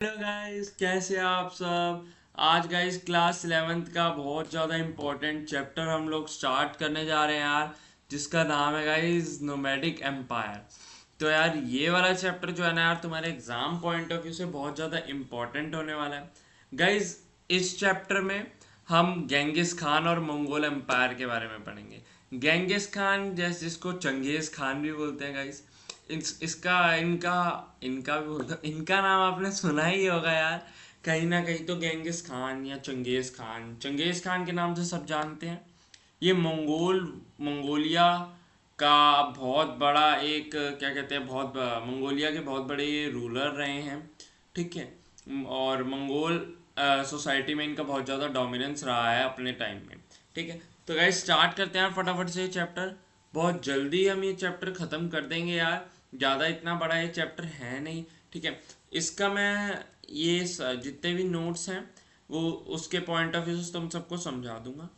Hello guys, कैसे आप सब। आज गाइस क्लास 11th का बहुत ज़्यादा इम्पोर्टेंट चैप्टर हम लोग स्टार्ट करने जा रहे हैं यार, जिसका नाम है गाइस नोमैडिक एम्पायर। तो यार ये वाला चैप्टर जो है ना यार, तुम्हारे एग्जाम पॉइंट ऑफ व्यू से बहुत ज़्यादा इम्पोर्टेंट होने वाला है गाइस। इस चैप्टर में हम गेंगिस खान और मंगोल एम्पायर के बारे में पढ़ेंगे। गेंगिस खान जैसे जिसको चंगेज खान भी बोलते हैं गाइस, इसका इनका इनका भी बोलता, इनका नाम आपने सुना ही होगा यार कहीं ना कहीं तो। गेंगिस खान या चंगेज खान के नाम से सब जानते हैं। ये मंगोलिया का बहुत बड़ा एक क्या कहते हैं, मंगोलिया के बहुत बड़े ये रूलर रहे हैं, ठीक है। और मंगोल सोसाइटी में इनका बहुत ज़्यादा डोमिनेंस रहा है अपने टाइम में, ठीक है। तो गाइस स्टार्ट करते हैं फटाफट से ये चैप्टर। बहुत जल्दी हम ये चैप्टर ख़त्म कर देंगे यार, ज़्यादा इतना बड़ा ये चैप्टर है नहीं, ठीक है। इसका मैं जितने भी नोट्स हैं वो उसके पॉइंट ऑफ व्यू से तुम सबको समझा दूंगा।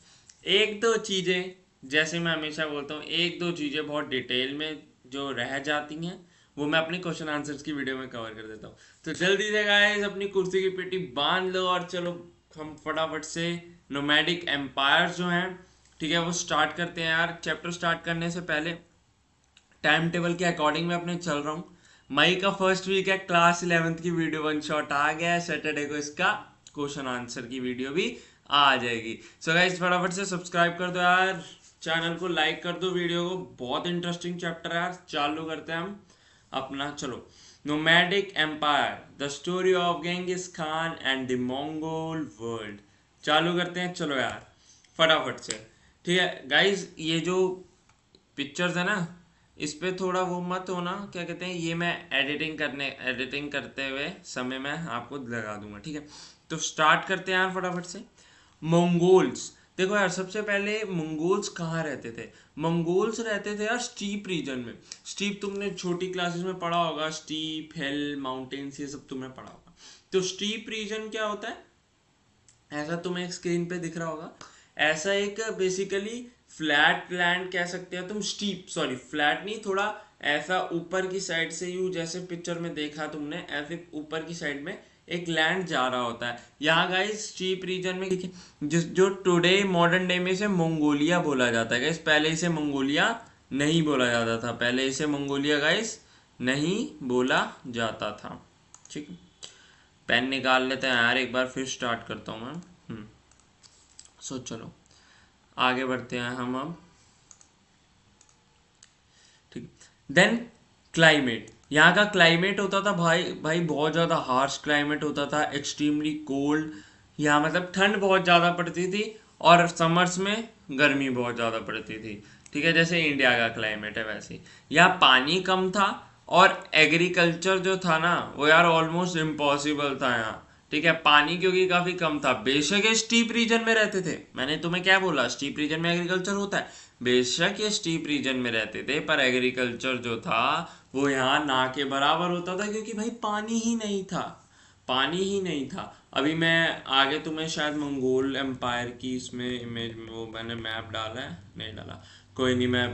एक दो चीज़ें, जैसे मैं हमेशा बोलता हूँ, एक दो चीज़ें बहुत डिटेल में जो रह जाती हैं वो मैं अपनी क्वेश्चन आंसर्स की वीडियो में कवर कर देता हूँ। तो जल्दी से गाइस अपनी कुर्सी की पेटी बांध लो और चलो हम फटाफट से नोमैडिक एम्पायर जो हैं, ठीक है, वो स्टार्ट करते हैं यार। चैप्टर स्टार्ट करने से पहले टाइम टेबल के अकॉर्डिंग मैं अपने चल रहा हूँ। मई का फर्स्ट वीक है, क्लास 11th की वीडियो वन शॉट आ गया है। सैटरडे को इसका क्वेश्चन आंसर की वीडियो भी आ जाएगी। सो गाइस फटाफट से सब्सक्राइब कर दो यार, चैनल को लाइक कर दो, वीडियो को। बहुत इंटरेस्टिंग चैप्टर है यार। चालू करते हैं हम अपना, चलो। Nomadic empire, the story of Genghis Khan and the Mongol world. चालू करते हैं, चलो यार फटाफट से, ठीक है। गाइस ये जो पिक्चर्स है ना, इस पे थोड़ा वो मत होना, क्या कहते हैं, ये मैं एडिटिंग करते हुए समय मैं आपको लगा दूंगा, ठीक है। तो स्टार्ट करते हैं यार फटाफट से। मंगोल्स, देखो यार सबसे पहले मंगोल्स कहाँ रहते थे। मंगोल्स रहते थे यार स्टीप रीजन में। स्टीप तुमने छोटी क्लासेस में पढ़ा होगा, स्टीप हिल माउंटेन्स ये सब तुमने पढ़ा होगा। तो स्टीप रीजन क्या होता है, ऐसा तुम्हें एक स्क्रीन पे दिख रहा होगा, ऐसा एक बेसिकली फ्लैट लैंड कह सकते हैं तुम। स्टीप, सॉरी फ्लैट नहीं, थोड़ा ऐसा ऊपर की साइड से, यू जैसे पिक्चर में देखा तुमने, ऐसे ऊपर की साइड में एक लैंड जा रहा होता है। यहाँ गाइस स्टीप रीजन में जिस जो टुडे मॉडर्न डे में इसे मंगोलिया बोला जाता है गाइस। पहले इसे मंगोलिया नहीं बोला जाता था, पहले इसे मंगोलिया गाइस नहीं बोला जाता था, ठीक है। पेन निकाल लेते हैं यार, एक बार फिर स्टार्ट करता हूँ मैं। सो चलो आगे बढ़ते हैं हम अब, ठीक। देन क्लाइमेट, यहाँ का क्लाइमेट होता था भाई भाई बहुत ज़्यादा हार्श क्लाइमेट होता था, एक्सट्रीमली कोल्ड। यहाँ मतलब ठंड बहुत ज़्यादा पड़ती थी और समर्स में गर्मी बहुत ज़्यादा पड़ती थी, ठीक है। जैसे इंडिया का क्लाइमेट है वैसे ही। यहाँ पानी कम था और एग्रीकल्चर जो था ना वो यार ऑलमोस्ट इम्पॉसिबल था यहाँ, ठीक है। पानी क्योंकि काफी कम था। बेशक ये स्टीप रीजन में रहते थे, मैंने तुम्हें क्या बोला, स्टीप रीजन में एग्रीकल्चर होता है। बेशक ये स्टीप रीजन में रहते थे पर एग्रीकल्चर जो था वो यहाँ ना के बराबर होता था, क्योंकि भाई पानी ही नहीं था, पानी ही नहीं था। अभी मैं आगे तुम्हें शायद मंगोल एम्पायर की इसमें इमेज में वो मैंने मैप डाला है, नहीं डाला, कोई नहीं, मैं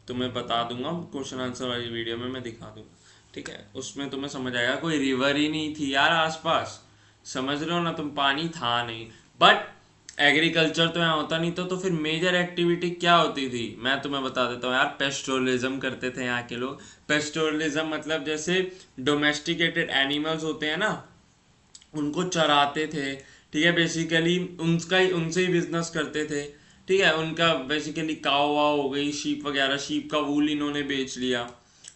तुम्हें बता दूंगा क्वेश्चन आंसर वाली वीडियो में मैं दिखा दूंगा, ठीक है। उसमें तुम्हें समझ आएगा, कोई रिवर ही नहीं थी यार आसपास, समझ रहे हो ना तुम, पानी था नहीं। बट एग्रीकल्चर तो यहाँ होता नहीं, तो फिर मेजर एक्टिविटी क्या होती थी मैं तुम्हें बता देता हूँ यार। पेस्टोरलिज्म करते थे यहाँ के लोग। पेस्टोरलिज्म मतलब जैसे डोमेस्टिकेटेड एनिमल्स होते हैं ना, उनको चराते थे, ठीक है। बेसिकली उनका ही उनसे ही बिजनेस करते थे, ठीक है। उनका बेसिकली काव वाव हो गई, शीप वगैरह, शीप का वूल इन्होंने बेच लिया,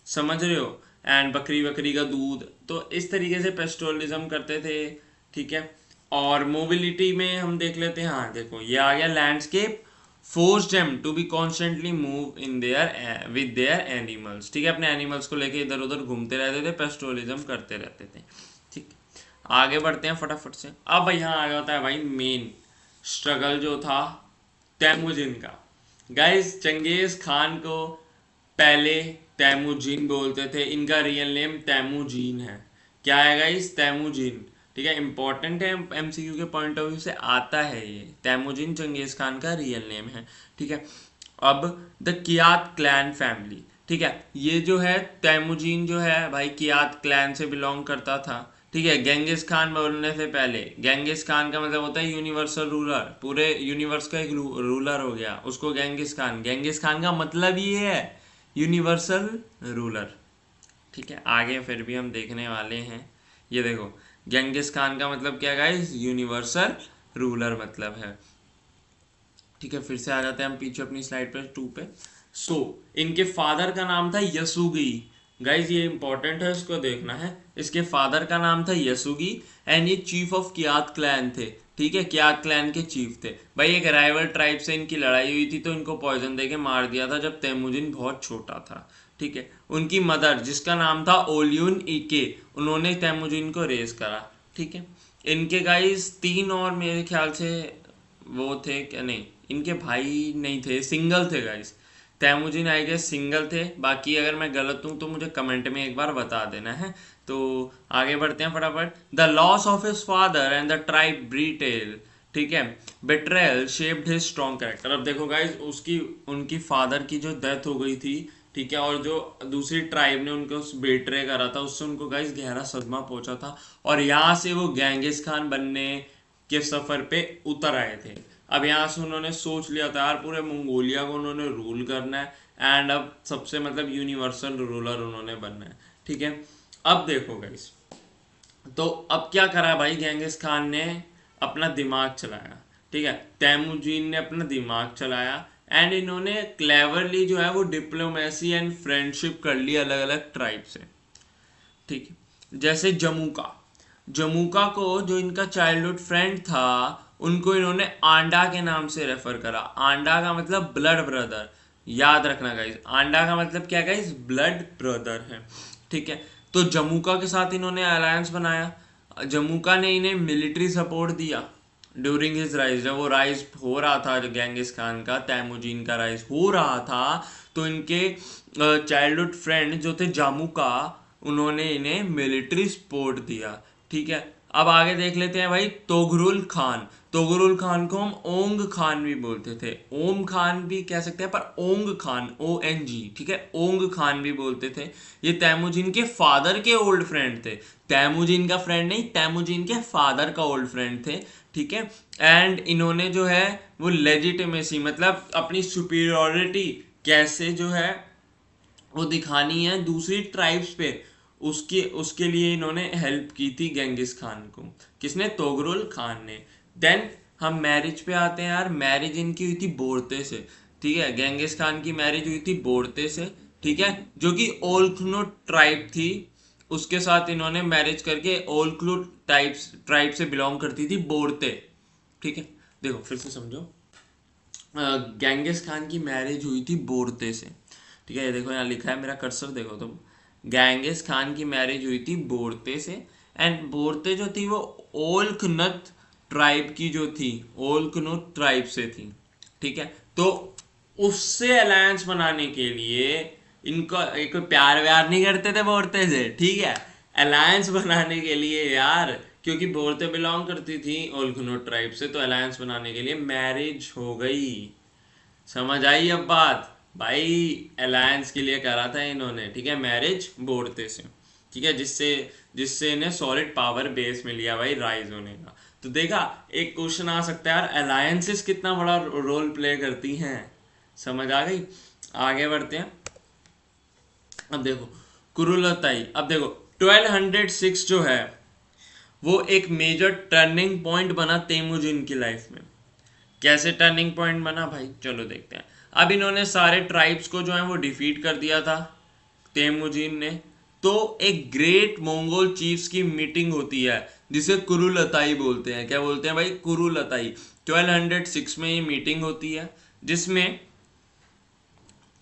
समझ रहे हो, एंड बकरी बकरी का दूध। तो इस तरीके से पेस्टोरलिज्म करते थे, ठीक है। और मोबिलिटी में हम देख लेते हैं, हाँ देखो ये आ गया landscape. Force them to be constantly move in there with their animals, ठीक है। अपने एनिमल्स को लेके इधर उधर घूमते रहते थे, पेस्टोरलिज्म करते रहते थे, ठीक। आगे बढ़ते हैं फटाफट से। अब यहाँ आ जाता है भाई मेन स्ट्रगल जो था तैमुजिन का। गाइस चंगेज खान को पहले तैमुजीन बोलते थे, इनका रियल नेम तैमुजीन है। क्या है गाइस, तैमुजीन, ठीक है। इंपॉर्टेंट है, एमसीक्यू के पॉइंट ऑफ व्यू से आता है ये। तैमुजीन चंगेज खान का रियल नेम है, ठीक है। अब द कियात क्लैन फैमिली, ठीक है। ये जो है तैमुजीन जो है भाई कियात क्लैन से बिलोंग करता था, ठीक है, गेंगिस खान बोलने से पहले, गेंगिस खान का मतलब होता है यूनिवर्सल रूलर, पूरे यूनिवर्स का एक रूलर हो गया, उसको गेंगिस खान का मतलब ये है यूनिवर्सल रूलर। ठीक है, आगे फिर भी हम देखने वाले हैं। ये देखो, गेंगिस खान का मतलब क्या गाइस, यूनिवर्सल रूलर मतलब है। ठीक है, फिर से आ जाते हैं हम पीछे अपनी स्लाइड पर 2 पे। इनके फादर का नाम था यसुगी। गाइज ये इंपॉर्टेंट है, इसको देखना है। इसके फादर का नाम था यसुगी एंड ये चीफ ऑफ कियात क्लैन थे। ठीक है, कियात क्लैन के चीफ थे भाई। एक राइवल ट्राइब से इनकी लड़ाई हुई थी तो इनको पॉइजन देके मार दिया था जब तेमुजिन बहुत छोटा था। ठीक है, उनकी मदर जिसका नाम था ओलियन इके, उन्होंने तेमुजिन को रेस करा। ठीक है, इनके गाइज 3 और मेरे ख्याल से वो थे क्या, नहीं इनके भाई नहीं थे, सिंगल थे गाइस। तैमुजीन आई गेस सिंगल थे, बाकी अगर मैं गलत हूँ तो मुझे कमेंट में एक बार बता देना है। तो आगे बढ़ते हैं फटाफट। The loss of his father and the tribe betrayal, ठीक है, betrayal shaped his strong character. अब देखो गाइस, उसकी उनकी फादर की जो डेथ हो गई थी, ठीक है, और जो दूसरी ट्राइब ने उनको बेट्रे करा था, उससे उनको गाइस गहरा सदमा पहुंचा था और यहाँ से वो गेंगिस खान बनने के सफर पे उतर आए थे। अब यहाँ से उन्होंने सोच लिया था यार पूरे मंगोलिया को उन्होंने रूल करना है एंड अब सबसे मतलब यूनिवर्सल रूलर उन्होंने बनना है। ठीक है, अब देखो गाइस, तो अब क्या करा भाई, गेंगिस खान ने अपना दिमाग चलाया। ठीक है, तैमुजीन ने अपना दिमाग चलाया एंड इन्होंने क्लेवरली जो है वो डिप्लोमेसी एंड फ्रेंडशिप कर ली अलग अलग ट्राइब से। ठीक है, जैसे जमुका को जो इनका चाइल्डहुड फ्रेंड था उनको इन्होंने आंडा के नाम से रेफर करा। आंडा का मतलब ब्लड ब्रदर, याद रखना गाइस, आंडा का मतलब क्या गाइस, ब्लड ब्रदर है। ठीक है, तो जमुका के साथ इन्होंने अलायंस बनाया। जमुका ने इन्हें मिलिट्री सपोर्ट दिया ड्यूरिंग हिज राइज। जब वो राइज हो रहा था, जो गेंगिस खान का, तैमुजीन का राइज हो रहा था, तो इनके चाइल्डहुड फ्रेंड जो थे जामुका, उन्होंने इन्हें मिलिट्री सपोर्ट दिया। ठीक है, अब आगे देख लेते हैं भाई, तोगरुल खान। तोगरुल खान को हम ओंग खान भी बोलते थे, ओम खान भी कह सकते हैं, पर ओंग खान, ONG, ठीक है, ओंग खान भी बोलते थे। ये तैमुजीन के फादर के ओल्ड फ्रेंड थे, तैमुजीन का फ्रेंड नहीं, तैमुजीन के फादर का ओल्ड फ्रेंड थे। ठीक है, एंड इन्होंने जो है वो लेजिटिमेसी मतलब अपनी सुपीरियोरिटी कैसे जो है वो दिखानी है दूसरी ट्राइब्स पे, उसके उसके लिए इन्होंने हेल्प की थी गेंगिस खान को। किसने, तोगरुल खान ने। देन हम मैरिज पे आते हैं यार। मैरिज इनकी हुई थी बोरते से। ठीक है, गेंगिस खान की मैरिज हुई थी बोरते से। ठीक है, जो कि ओल्खनो ट्राइब थी, उसके साथ इन्होंने मैरिज करके, ओल्खनो ट्राइब से बिलोंग करती थी बोरते। ठीक है, देखो फिर से समझो, गेंगिस खान की मैरिज हुई थी बोरते से। ठीक है, ये देखो यहाँ लिखा है, मेरा कर्सर देखो तुम, गेंगिस खान की मैरिज हुई थी बोरते से एंड बोरते जो थी वो ओल्खनत ट्राइब की जो थी, ओल्खनुत ट्राइब से थी। ठीक है, तो उससे अलायंस बनाने के लिए इनको एक प्यार व्यार नहीं करते थे बोरते से। ठीक है, अलायंस बनाने के लिए यार, क्योंकि बोरते बिलोंग करती थी ओल्खनुत ट्राइब से, तो अलायंस बनाने के लिए मैरिज हो गई। समझ आई अब बात भाई, अलायंस के लिए करा था इन्होंने। ठीक है, मैरिज बोरते से। ठीक है, जिससे जिससे इन्हें सॉलिड पावर बेस मिल गया भाई राइज होने का। तो देखा, एक क्वेश्चन आ सकता है यार, अलायंसेस कितना बड़ा रोल प्ले करती हैं। समझ आ गई, आगे बढ़ते हैं। अब देखो कुरुलताई, अब देखो 1206 जो है वो एक मेजर टर्निंग पॉइंट बना तेमुजिन की लाइफ में। कैसे टर्निंग पॉइंट बना भाई, चलो देखते हैं। अब इन्होंने सारे ट्राइब्स को जो है वो डिफीट कर दिया था तेमुजीन ने। तो एक ग्रेट मंगोल चीफ्स की मीटिंग होती है जिसे कुरुलताई बोलते हैं। क्या बोलते हैं भाई, कुरुलताई। 1206 में ये मीटिंग होती है जिसमें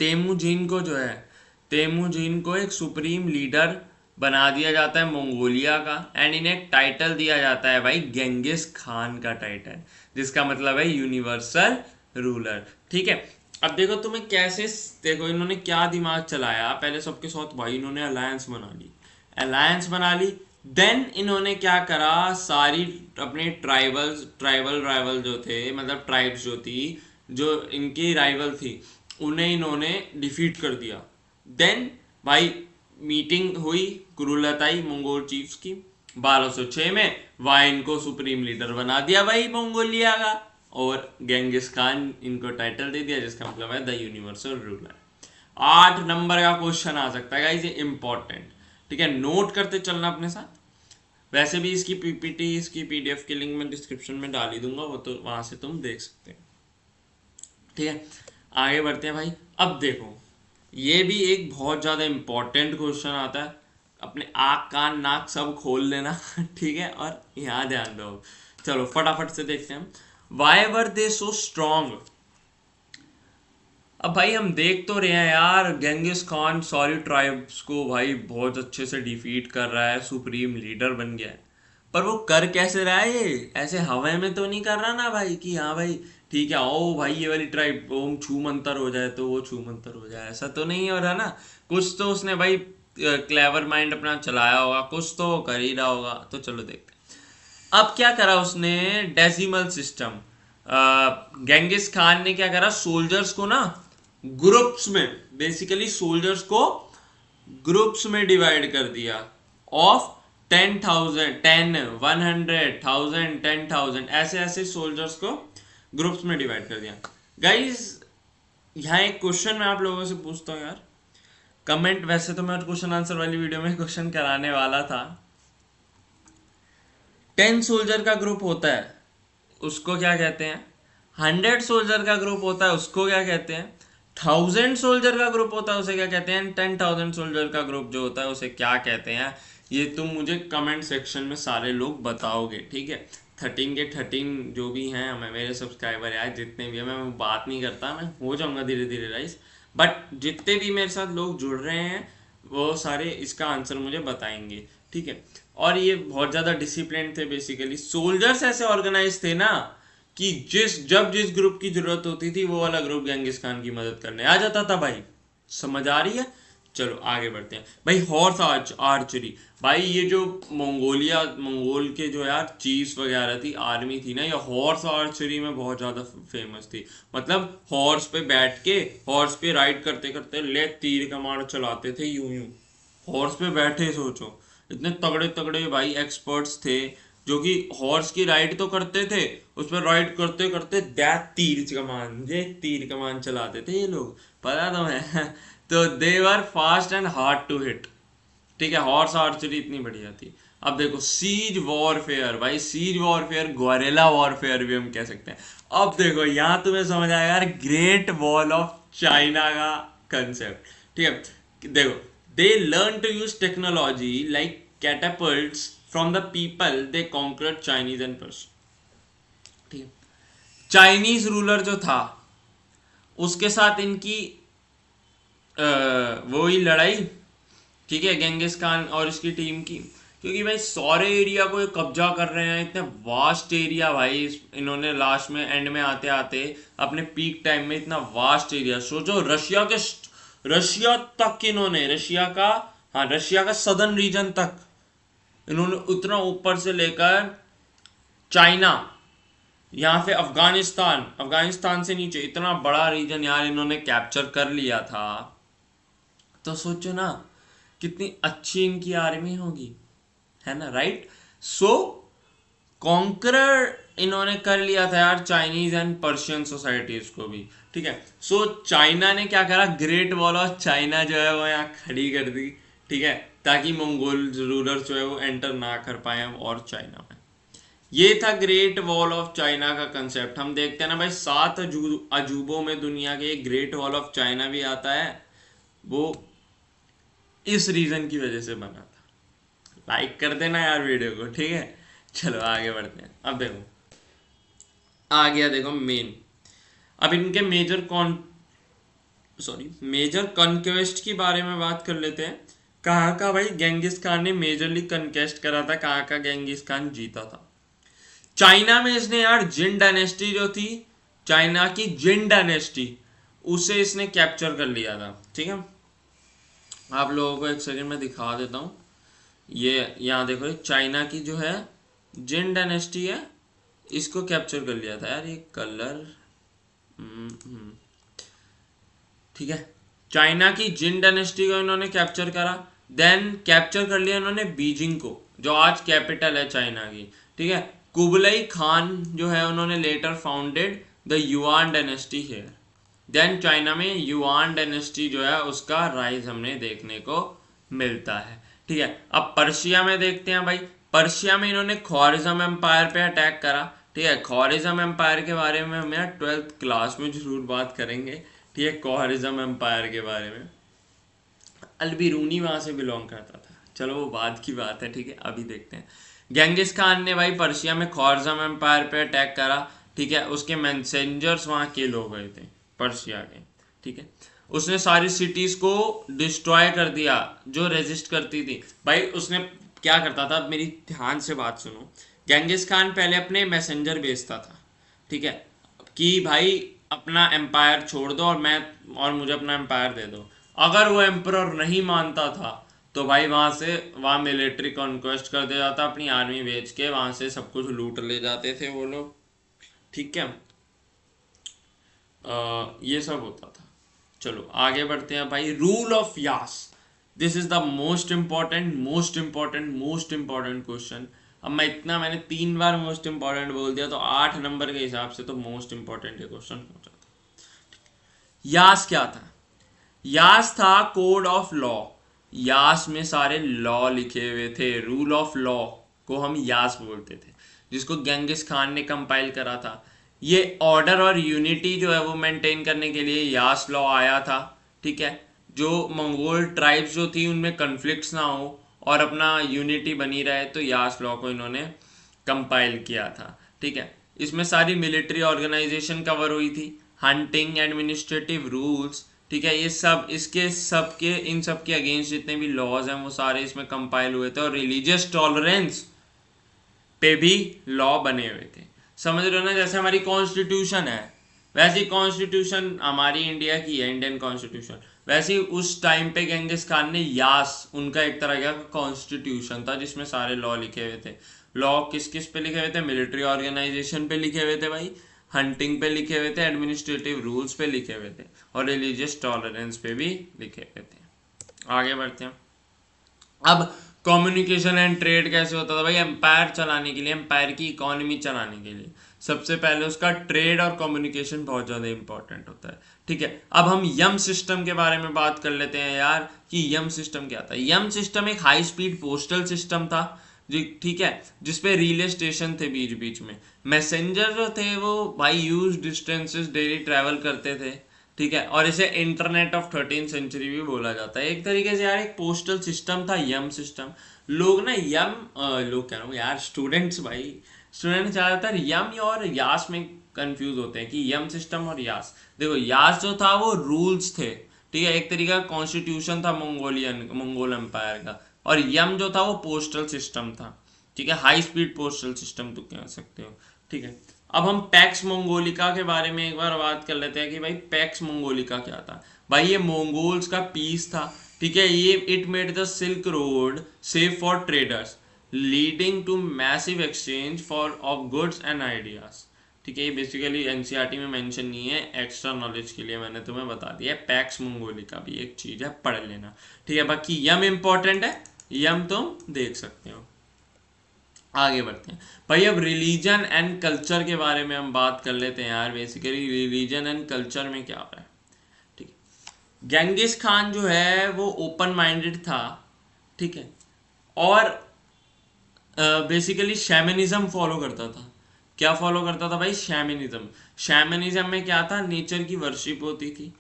तेमुजीन को जो है, तेमुजीन को एक सुप्रीम लीडर बना दिया जाता है मंगोलिया का एंड इन्हें एक टाइटल दिया जाता है भाई, गेंगिस खान का टाइटल, जिसका मतलब है यूनिवर्सल रूलर। ठीक है, अब देखो तुम्हें कैसे, देखो इन्होंने क्या दिमाग चलाया। पहले सबके साथ भाई इन्होंने अलायंस बना ली, अलायंस बना ली। देन इन्होंने क्या करा, सारी अपने ट्राइबल राइवल जो थे, मतलब ट्राइब्स जो थी, जो इनकी राइवल थी, उन्हें इन्होंने डिफीट कर दिया। देन भाई मीटिंग हुई कुरुलताई मंगोल चीफ्स की, 1206 में वाइन को सुप्रीम लीडर बना दिया भाई मंगोलिया का, और गेंगिस खान इनको टाइटल दे दिया, जिसका मतलब है द यूनिवर्सल रूलर। 8 नंबर का क्वेश्चन आ सकता है गाइस, ये इंपॉर्टेंट, ठीक है, नोट करते चलना अपने साथ। वैसे भी इसकी पीपीटी, इसकी पीडीएफ की लिंक मैं डिस्क्रिप्शन में डाल ही दूंगा, वो तो वहां से तुम देख सकते हो, ठीक है। आगे बढ़ते हैं भाई। अब देखो, ये भी एक बहुत ज्यादा इंपॉर्टेंट क्वेश्चन आता है, अपने आँख कान नाक सब खोल लेना ठीक है, और यहाँ ध्यान दो। चलो फटाफट से देखते हैं। Why were they so strong. अब भाई हम देख तो रहे हैं यार, गेंगिस खान सारी ट्राइब्स को भाई बहुत अच्छे से डिफीट कर रहा है, सुप्रीम लीडर बन गया है, पर वो कर कैसे रहा है? ये ऐसे हवा में तो नहीं कर रहा ना भाई कि हाँ भाई ठीक है, ओ भाई ये वाली ट्राइब ओम छू मंतर हो जाए तो वो छू मंतर हो जाए, ऐसा तो नहीं हो रहा ना। कुछ तो उसने भाई क्लेवर माइंड अपना चलाया होगा, कुछ तो वो कर ही रहा होगा। तो चलो देखते हैं। अब क्या करा उसने, डेसिमल सिस्टम। गेंगिस खान ने क्या करा, सोल्जर्स को ना ग्रुप्स में, बेसिकली सोल्जर्स को ग्रुप्स में डिवाइड कर दिया ऑफ 10,000, 10, 100,000, 10,000, ऐसे ऐसे सोल्जर्स को ग्रुप्स में डिवाइड कर दिया। गाइस यहाँ एक क्वेश्चन मैं आप लोगों से पूछता हूँ यार, कमेंट, वैसे तो मैं क्वेश्चन आंसर वाली वीडियो में क्वेश्चन कराने वाला था। 10 सोल्जर का ग्रुप होता है उसको क्या कहते हैं? 100 सोल्जर का ग्रुप होता है उसको क्या कहते हैं? 1000 सोल्जर का ग्रुप होता है उसे क्या कहते हैं? 10,000 सोल्जर का ग्रुप जो होता है उसे क्या कहते हैं? ये तुम मुझे कमेंट सेक्शन में सारे लोग बताओगे, ठीक है। 13 के 13 जो भी हैं, हमें मेरे सब्सक्राइबर यार जितने भी हैं, मैं बात नहीं करता, मैं हो जाऊंगा धीरे धीरे राइस, बट जितने भी मेरे साथ लोग जुड़ रहे हैं वो सारे इसका आंसर मुझे बताएंगे, ठीक है। और ये बहुत ज़्यादा डिसिप्लिन थे, बेसिकली सोल्जर्स ऐसे ऑर्गेनाइज थे ना कि जिस ग्रुप की जरूरत होती थी वो वाला ग्रुप गेंगिस खान की मदद करने आ जाता था भाई। समझ आ रही है? चलो आगे बढ़ते हैं भाई। हॉर्स आर्चरी, भाई ये जो मंगोल के जो यार चीफ्स वगैरह थी, आर्मी थी ना, ये हॉर्स आर्चरी में बहुत ज्यादा फेमस थी। मतलब हॉर्स पे बैठ के, हॉर्स पे राइड करते करते ले तीर कमान चलाते थे यूं यूं, हॉर्स पे बैठे, सोचो इतने तगड़े तगड़े भाई एक्सपर्ट्स थे जो कि हॉर्स की राइड तो करते थे, उस पर राइड करते करते तीर कमान चलाते थे ये लोग, पता तो है तो they were fast and hard to hit, ठीक है। हॉर्स आर्चरी इतनी बढ़िया थी। अब देखो सीज वॉरफेयर, भाई सीज वॉरफेयर, ग्वारेला वॉरफेयर भी हम कह सकते हैं। अब देखो यहाँ तुम्हें समझ आएगा यार, ग्रेट वॉल ऑफ चाइना का कंसेप्ट, ठीक है। देखो, they learn to use technology like catapults from the people they conquered Chinese and Persian, ठीक है। चाइनीज रूलर जो था उसके साथ इनकी वो ही लड़ाई, ठीक है, गेंगिस खान और इसकी टीम की, क्योंकि भाई सारे एरिया को ये कब्जा कर रहे हैं, इतने वास्ट एरिया भाई। इन्होंने लास्ट में एंड में आते आते अपने पीक टाइम में इतना वास्ट एरिया, सोचो रशिया तक इन्होंने, रशिया का सदर्न रीजन तक इन्होंने उतना ऊपर से लेकर चाइना, यहाँ पे अफगानिस्तान से नीचे इतना बड़ा रीजन यार इन्होंने कैप्चर कर लिया था। तो सोचो ना कितनी अच्छी इनकी आर्मी होगी, है ना, राइट। सो कॉन्करर इन्होंने कर लिया था यार चाइनीज एंड पर्शियन सोसाइटीज को भी, ठीक है। सो चाइना ने क्या करा, ग्रेट वॉल ऑफ चाइना जो है वो यहाँ खड़ी कर दी, ठीक है, ताकि मंगोल रूलर जो है वो एंटर ना कर पाए और चाइना में। ये था ग्रेट वॉल ऑफ चाइना का कंसेप्ट। हम देखते हैं ना भाई, 7 अजूबों में दुनिया के एक ग्रेट वॉल ऑफ चाइना भी आता है, वो इस रीजन की वजह से बना था। लाइक कर देना यार वीडियो को, ठीक है। चलो आगे बढ़ते हैं। अब देखो आ गया, देखो मेन, अब इनके मेजर कॉन्क्वेस्ट के बारे में बात कर लेते हैं। कहाँ का भाई गेंगिस खान ने मेजरली कॉन्क्वेस्ट करा था, कहाँ का गेंगिस खान जीता था? चाइना में इसने यार जिन डायनेस्टी जो थी, चाइना की जिन डायनेस्टी, उसे इसने कैप्चर कर लिया था, ठीक है। आप लोगों को एक सेकंड में दिखा देता हूँ। ये यहाँ देखो, चाइना की जो है जिन डायनेस्टी है, इसको कैप्चर कर लिया था यार, ये कलर, ठीक है। चाइना की जिन डायनेस्टी को इन्होंने कैप्चर करा, देन कैप्चर कर लिया इन्होंने बीजिंग को। जो आज कैपिटल है चाइना की, ठीक है। कुबलई खान जो है उन्होंने later founded the Yuan dynasty here. Then China में युआन डायनेस्टी जो है उसका राइज हमें देखने को मिलता है, ठीक है। अब पर्शिया में देखते हैं भाई। पर्शिया में इन्होंने ख्वारिज्म एम्पायर पे अटैक करा, ठीक है। ख्वारिज्म एम्पायर के बारे में हम यार 12th क्लास में जरूर बात करेंगे, ठीक है, ख्वारिज्म एम्पायर के बारे में। अलबिरूनी वहां से बिलोंग करता था, चलो वो बाद की बात है, ठीक है। अभी देखते हैं गेंगिस खान ने भाई पर्शिया में ख्वारिज्म एम्पायर पे अटैक करा, ठीक है। उसके मैसेंजर्स वहाँ किल हो गए थे पर्शिया के, ठीक है। उसने सारी सिटीज को डिस्ट्रॉय कर दिया जो रेजिस्ट करती थी भाई। उसने क्या करता था, मेरी ध्यान से बात सुनो। गेंगिस खान पहले अपने मैसेंजर भेजता था, ठीक है, कि भाई अपना एम्पायर छोड़ दो और मुझे अपना एम्पायर दे दो। अगर वो एम्परर नहीं मानता था तो भाई वहां मिलिट्री कॉन्क्वेस्ट कर दिया जाता, अपनी आर्मी भेज के वहां से सब कुछ लूट ले जाते थे वो लोग, ठीक है। ये सब होता था। चलो आगे बढ़ते हैं भाई। Rule of Yasa, this is the most important question. अब मैंने 3 बार मोस्ट इंपॉर्टेंट बोल दिया तो 8 नंबर के हिसाब से तो मोस्ट इंपॉर्टेंट ये क्वेश्चन हो जाता। यास क्या था? यास था कोड ऑफ लॉ। यास में सारे लॉ लिखे हुए थे, रूल ऑफ लॉ को हम यास बोलते थे, जिसको गेंगिस खान ने कंपाइल करा था। ये ऑर्डर और यूनिटी जो है वो मेंटेन करने के लिए यास लॉ आया था, ठीक है। जो मंगोल ट्राइब्स जो थी उनमें कन्फ्लिक्ट्स ना हो और अपना यूनिटी बनी रहे, तो यास लॉ को इन्होंने कंपाइल किया था, ठीक है। इसमें सारी मिलिट्री ऑर्गेनाइजेशन कवर हुई थी, हंटिंग, एडमिनिस्ट्रेटिव रूल्स, ठीक है। ये सब इन सब के अगेंस्ट जितने भी लॉज हैं वो सारे इसमें कंपाइल हुए थे, और रिलीजियस टॉलरेंस पे भी लॉ बने हुए थे। समझ रहे हो ना, जैसे हमारी कॉन्स्टिट्यूशन है वैसी कॉन्स्टिट्यूशन हमारी इंडिया की है, इंडियन कॉन्स्टिट्यूशन, वैसे ही उस टाइम पे गेंगिस खान ने यास उनका एक तरह का कॉन्स्टिट्यूशन था जिसमें सारे लॉ लिखे हुए थे। लॉ किस किस पे लिखे हुए थे? मिलिट्री ऑर्गेनाइजेशन पे लिखे हुए थे भाई, हंटिंग पे लिखे हुए थे, एडमिनिस्ट्रेटिव रूल्स पे लिखे हुए थे, और रिलीजियस टॉलरेंस पे भी लिखे हुए थे। आगे बढ़ते हैं। अब कम्युनिकेशन एंड ट्रेड कैसे होता था भाई? एम्पायर चलाने के लिए, एम्पायर की इकोनॉमी चलाने के लिए सबसे पहले उसका ट्रेड और कम्युनिकेशन बहुत ज़्यादा इंपॉर्टेंट होता है, ठीक है। अब हम यम सिस्टम के बारे में बात कर लेते हैं यार, कि यम सिस्टम क्या था। यम सिस्टम एक हाई स्पीड पोस्टल सिस्टम था जी, ठीक है, जिसपे रिले स्टेशन थे बीच बीच में। मैसेंजर जो थे वो भाई यूज डिस्टेंसेस डेली ट्रैवल करते थे, ठीक है। और इसे इंटरनेट ऑफ 13th सेंचुरी भी बोला जाता है एक तरीके से यार। एक पोस्टल सिस्टम था यम सिस्टम। लोग ना लोग कह रहा हूँ यार, स्टूडेंट्स भाई, स्टूडेंट ज़्यादातर यम और यास में कंफ्यूज होते हैं कि यम सिस्टम और यास। देखो यास जो था वो रूल्स थे, ठीक है, एक तरीके का कॉन्स्टिट्यूशन था मंगोल एम्पायर का। और यम जो था वो पोस्टल सिस्टम था, ठीक है, हाई स्पीड पोस्टल सिस्टम तो कह सकते हो, ठीक है। अब हम पैक्स मंगोलिका के बारे में एक बार बात कर लेते हैं कि भाई पैक्स मंगोलिका क्या था। भाई ये मंगोल्स का पीस था, ठीक है। ये it made the silk road safe for traders, leading to massive exchange for of goods and ideas, ठीक है। ये बेसिकली एनसीईआरटी में मेंशन नहीं है, एक्स्ट्रा नॉलेज के लिए मैंने तुम्हें बता दिया है। पैक्स मंगोलिका भी एक चीज है, पढ़ लेना, ठीक है। बाकी यम इंपॉर्टेंट है, यम तुम देख सकते हो। आगे बढ़ते हैं भाई। अब रिलीजन एंड कल्चर के बारे में हम बात कर लेते हैं यार। बेसिकली रिलीजन एंड कल्चर में क्या हो रहा है, ठीक है। गेंगिस खान जो है वो ओपन माइंडेड था, ठीक है, और बेसिकली शैमनिज्म फॉलो करता था। क्या फॉलो करता था भाई? शैमनिज्म। शैमनिज्म में क्या था? नेचर की वर्शिप होती थी,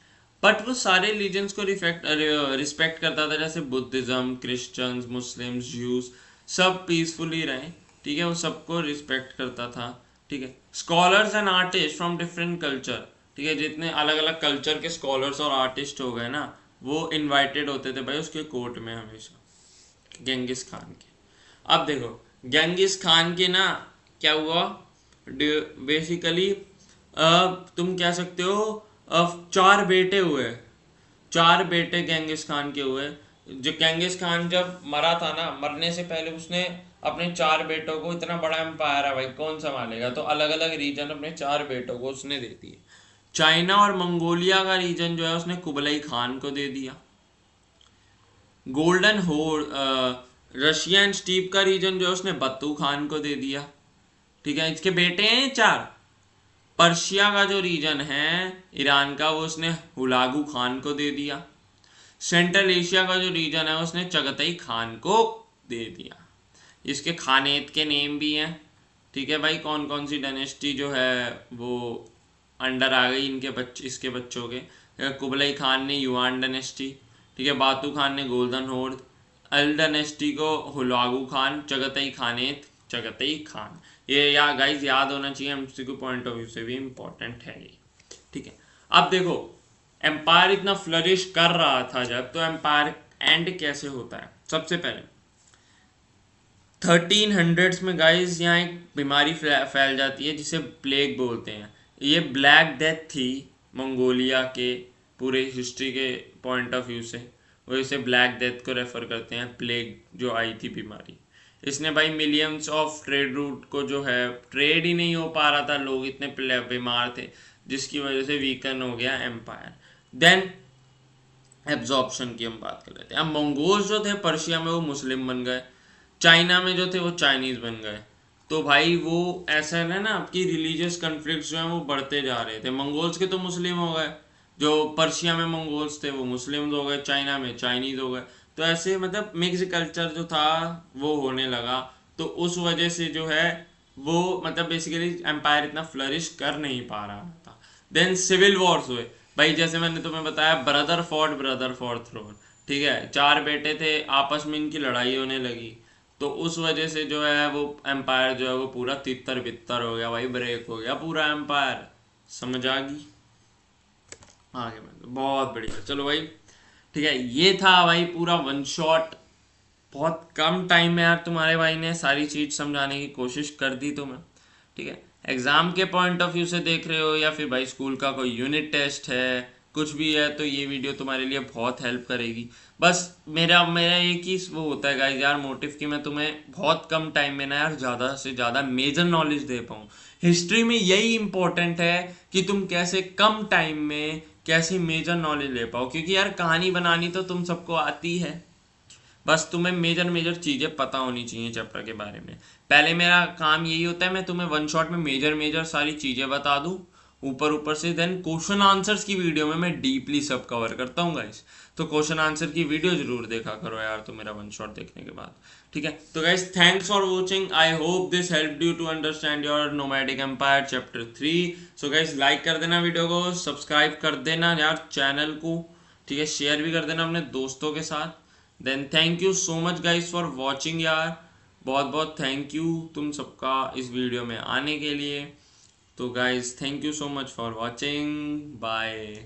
बट वो सारे रिलीजन्स को रिस्पेक्ट करता था, जैसे बुद्धिज्म, क्रिश्चियंस, मुस्लिम्स, ज्यूज, सब पीसफुली रहे, ठीक है, वो सबको रिस्पेक्ट करता था, ठीक है। Scholars and artist from different culture, ठीक है, जितने अलग अलग कल्चर के स्कॉलर्स और आर्टिस्ट हो गए ना, वो इनवाइटेड होते थे भाई उसके कोर्ट में हमेशा, गेंगिस खान के। अब देखो गेंगिस खान के ना क्या हुआ, बेसिकली तुम कह सकते हो 4 बेटे हुए, 4 बेटे गेंगिस खान के हुए। जो गेंगिस खान जब मरा था ना, मरने से पहले उसने अपने 4 बेटों को, इतना बड़ा एम्पायर है भाई कौन संभालेगा, तो अलग अलग रीजन अपने 4 बेटों को उसने दे दिए। चाइना और मंगोलिया का रीजन जो है उसने कुबलई खान को दे दिया। गोल्डन रशिया एंड स्टीप का रीजन जो है उसने बत्तू खान को दे दिया, ठीक है। इसके बेटे हैं 4। पर्शिया का जो रीजन है ईरान का वो उसने हुलागू खान को दे दिया। सेंट्रल एशिया का जो रीजन है उसने चगतई खान को दे दिया। इसके खानेत के नेम भी हैं, ठीक है भाई, कौन कौन सी डायनेस्टी जो है वो अंडर आ गई इनके बच्चे, इसके बच्चों के। कुबलई खान ने युआन डायनेस्टी, ठीक है, बातू खान ने गोल्डन होर्ड, अल डायनेस्टी को हुलागू खान, चगतई खानेत चगतई खान। ये या गाइज याद होना चाहिए, एमसीक्यू पॉइंट ऑफ व्यू से भी इम्पोर्टेंट है ये, ठीक है। अब देखो एम्पायर इतना फ्लरिश कर रहा था जब, तो एम्पायर एंड कैसे होता है। सबसे पहले 1300s में गाइज यहाँ एक बीमारी फैल जाती है जिसे प्लेग बोलते हैं। ये ब्लैक डेथ थी मंगोलिया के पूरे हिस्ट्री के पॉइंट ऑफ व्यू से, वो इसे ब्लैक डेथ को रेफर करते हैं, प्लेग जो आई थी बीमारी। इसने भाई मिलियंस ऑफ ट्रेड रूट को जो है, ट्रेड ही नहीं हो पा रहा था, लोग इतने बीमार थे जिसकी वजह से वीकन हो गया एम्पायर। देन एब्जॉर्प्शन की हम बात कर रहे थे। अब मंगोल्स जो थे पर्शिया में वो मुस्लिम बन गए, चाइना में जो थे वो चाइनीज बन गए। तो भाई वो ऐसा है ना आपकी रिलीजियस कन्फ्लिक्ट जो है वो बढ़ते जा रहे थे। मंगोल्स के तो मुस्लिम हो गए, जो पर्शिया में मंगोल्स थे वो मुस्लिम हो गए, चाइना में चाइनीज हो गए। तो ऐसे मतलब मिक्स कल्चर जो था वो होने लगा। तो उस वजह से जो है वो मतलब बेसिकली एम्पायर इतना फ्लरिश कर नहीं पा रहा था। देन सिविल वॉर्स हुए भाई, जैसे मैंने तुम्हें बताया ब्रदर फॉर थ्रोन, ठीक है। 4 बेटे थे, आपस में इनकी लड़ाई होने लगी, तो उस वजह से जो है वो एम्पायर जो है वो पूरा तितर बितर हो गया भाई, ब्रेक हो गया पूरा एम्पायर। समझ आ गई आगे में तो बहुत बढ़िया। चलो भाई ठीक है, ये था भाई पूरा वन शॉट। बहुत कम टाइम में यार तुम्हारे भाई ने सारी चीज समझाने की कोशिश कर दी तुम्हें, ठीक है। एग्जाम के पॉइंट ऑफ व्यू से देख रहे हो या फिर भाई स्कूल का कोई यूनिट टेस्ट है, कुछ भी है, तो ये वीडियो तुम्हारे लिए बहुत हेल्प करेगी। बस मेरा मेरा एक ही वो होता है गाइस यार मोटिव, कि मैं तुम्हें बहुत कम टाइम में ना यार ज़्यादा से ज़्यादा मेजर नॉलेज दे पाऊँ। हिस्ट्री में यही इंपॉर्टेंट है कि तुम कैसे कम टाइम में कैसी मेजर नॉलेज ले पाओ, क्योंकि यार कहानी बनानी तो तुम सबको आती है, बस तुम्हें मेजर मेजर चीज़ें पता होनी चाहिए चैप्टर के बारे में। पहले मेरा काम यही होता है, मैं तुम्हें वन शॉट में मेजर मेजर सारी चीज़ें बता दूँ ऊपर ऊपर से। देन क्वेश्चन आंसर्स की वीडियो में मैं डीपली सब कवर करता हूँ गाइस, तो क्वेश्चन आंसर की वीडियो जरूर देखा करो यार तो मेरा वन शॉट देखने के बाद, ठीक है। तो guys thanks for watching, I hope this help you to understand your nomadic empire chapter 3। So guys like कर देना वीडियो को, सब्सक्राइब कर देना यार चैनल को, ठीक है, शेयर भी कर देना अपने दोस्तों के साथ। Then thank you so much guys for watching यार, बहुत बहुत थैंक यू तुम सबका इस वीडियो में आने के लिए। तो guys thank you so much for watching, bye.